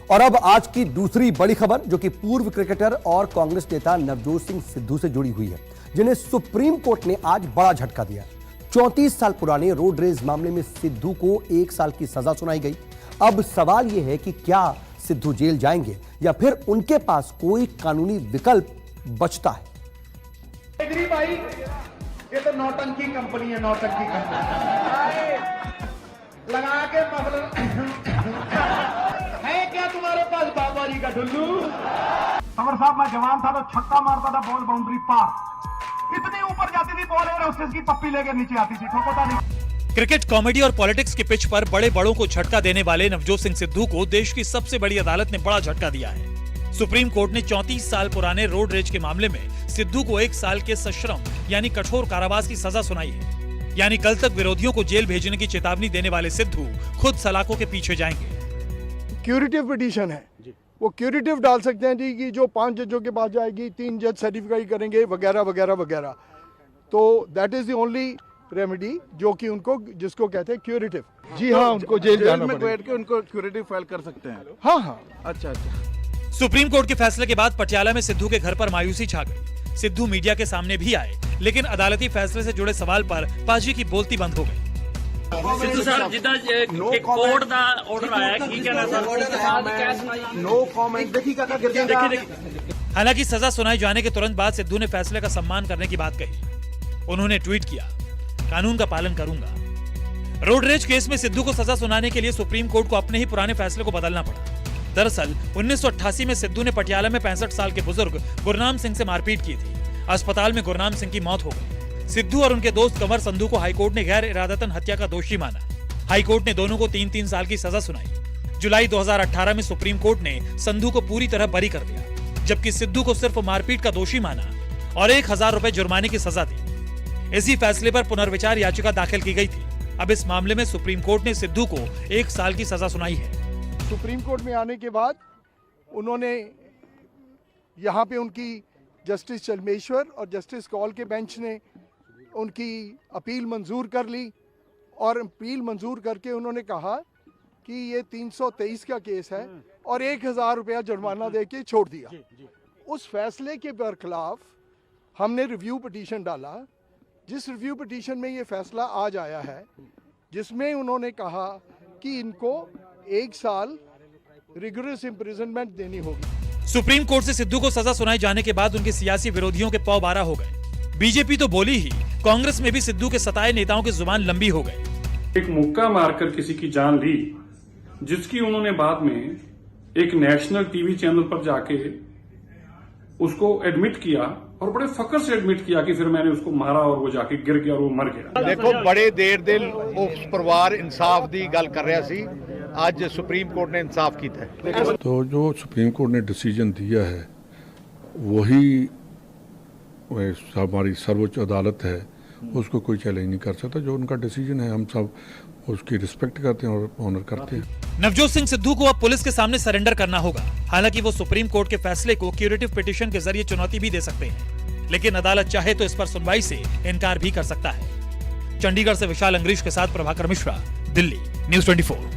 और अब आज की दूसरी बड़ी खबर जो कि पूर्व क्रिकेटर और कांग्रेस नेता नवजोत सिंह सिद्धू से जुड़ी हुई है, जिन्हें सुप्रीम कोर्ट ने आज बड़ा झटका दिया। 34 साल पुराने रोड रेज मामले में सिद्धू को 1 साल की सजा सुनाई गई। अब सवाल यह है कि क्या सिद्धू जेल जाएंगे या फिर उनके पास कोई कानूनी विकल्प बचता है। भाई ये तो नौटंकी कंपनी है, नौटंकी कंपनी लगा के है क्या तुम्हारे पास बाबा जी का ढुल्लू? समर साहब, मैं जवान था तो छक्का मारता था, बॉल बाउंड्री पार इतनी ऊपर जाती थी, बॉल एयर होस्टेस की पप्पी लेकर नीचे आती थी, ठोकता नहीं। क्रिकेट, कॉमेडी और पॉलिटिक्स की पिच पर बड़े बड़ों को झटका देने वाले नवजोत सिंह सिद्धू को देश की सबसे बड़ी अदालत ने बड़ा झटका दिया है। सुप्रीम कोर्ट ने 34 साल पुराने रोड रेज के मामले में सिद्धू को 1 साल के सश्रम यानी कठोर कारावास की सजा सुनाई है। यानी कल तक विरोधियों को जेल भेजने की चेतावनी देने वाले सिद्धू खुद सलाखों के पीछे जाएंगे। क्यूरेटिव पिटीशन है, वो क्यूरेटिव डाल सकते हैं जी कि जो 5 जजों के पास जाएगी, 3 जज सर्टिफाई करेंगे वगैरह वगैरह वगैरह। तो that is the only remedy जो कि उनको जिसको कहते हैं क्यूरेटिव। जी हाँ, उनको जेल जाना में पड़ेगा। बैठ के उनको क्यूरेटिव फाइल कर सकते हैं। हाँ हाँ, अच्छा। सुप्रीम कोर्ट के फैसले के बाद पटियाला में सिद्धू के घर पर मायूसी छा गई। सिद्धू मीडिया के सामने भी आए, लेकिन अदालती फैसले से जुड़े सवाल पर पाजी की बोलती बंद हो गई। सिद्धू सर, जिदा कोर्ट का ऑर्डर आया की कहना सर? No comment. देखिए हालांकि सजा सुनाए जाने के तुरंत बाद सिद्धू ने फैसले का सम्मान करने की बात कही। उन्होंने ट्वीट किया, कानून का पालन करूंगा। रोड रेज केस में सिद्धू को सजा सुनाने के लिए सुप्रीम कोर्ट को अपने ही पुराने फैसले को बदलना पड़ा। दरअसल 1988 में सिद्धू ने पटियाला में 65 साल के बुजुर्ग गुरनाम सिंह से मारपीट की थी। अस्पताल में गुरनाम सिंह की मौत हो गई। सिद्धू और उनके दोस्त कंवर संधू को हाईकोर्ट ने गैर इरादतन हत्या का दोषी माना। हाईकोर्ट ने दोनों को 3-3 साल की सजा सुनाई। जुलाई 2018 में सुप्रीम कोर्ट ने संधू को पूरी तरह बरी कर दिया, जबकि सिद्धू को सिर्फ मारपीट का दोषी माना और 1000 रुपए जुर्माने की सजा दी। इसी फैसले पर पुनर्विचार याचिका दाखिल की गई थी। अब इस मामले में सुप्रीम कोर्ट ने सिद्धू को 1 साल की सजा सुनाई है। सुप्रीम कोर्ट में आने के बाद उन्होंने यहाँ पे उनकी जस्टिस चलमेश्वर और जस्टिस कौल के बेंच ने उनकी अपील मंजूर कर ली और अपील मंजूर करके उन्होंने कहा कि ये 323 का केस है और 1000 रुपया जुर्माना दे के छोड़ दिया। उस फैसले के बरखिलाफ हमने रिव्यू पिटीशन डाला, जिस रिव्यू पिटीशन में ये फैसला आज आया है, जिसमें उन्होंने कहा कि इनको 1 साल रिगरस इम्प्रिजनमेंट देनी होगी। सुप्रीम कोर्ट से सिद्धू को सजा सुनाए जाने के बाद उनके सियासी विरोधियों के पौ बारह हो गए। बीजेपी तो बोली ही, कांग्रेस में भी सिद्धू के सताए नेताओं की जुबान लंबी हो गई। एक मुक्का मारकर किसी की जान ली, जिसकी उन्होंने बाद में एक नेशनल टीवी चैनल पर जाके उसको एडमिट किया और बड़े फकर से एडमिट किया कि फिर मैंने उसको मारा और वो जाके गिर गया और वो मर गया। देखो, बड़े देर दिल उस परिवार इंसाफ की गल कर रहा सी, आज सुप्रीम कोर्ट ने इंसाफ किया है। तो जो सुप्रीम कोर्ट ने डिसीजन दिया है वही हमारी सर्वोच्च अदालत है, उसको कोई चैलेंज नहीं कर सकता। जो उनका डिसीजन है हम सब उसकी रिस्पेक्ट करते हैं और ऑनर करते हैं। नवजोत सिंह सिद्धू को अब पुलिस के सामने सरेंडर करना होगा। हालांकि वो सुप्रीम कोर्ट के फैसले को क्यूरेटिव पिटीशन के जरिए चुनौती भी दे सकते हैं, लेकिन अदालत चाहे तो इस पर सुनवाई से इनकार भी कर सकता है। चंडीगढ़ से विशाल अंग्रीश के साथ प्रभाकर मिश्रा, दिल्ली, न्यूज़ 24।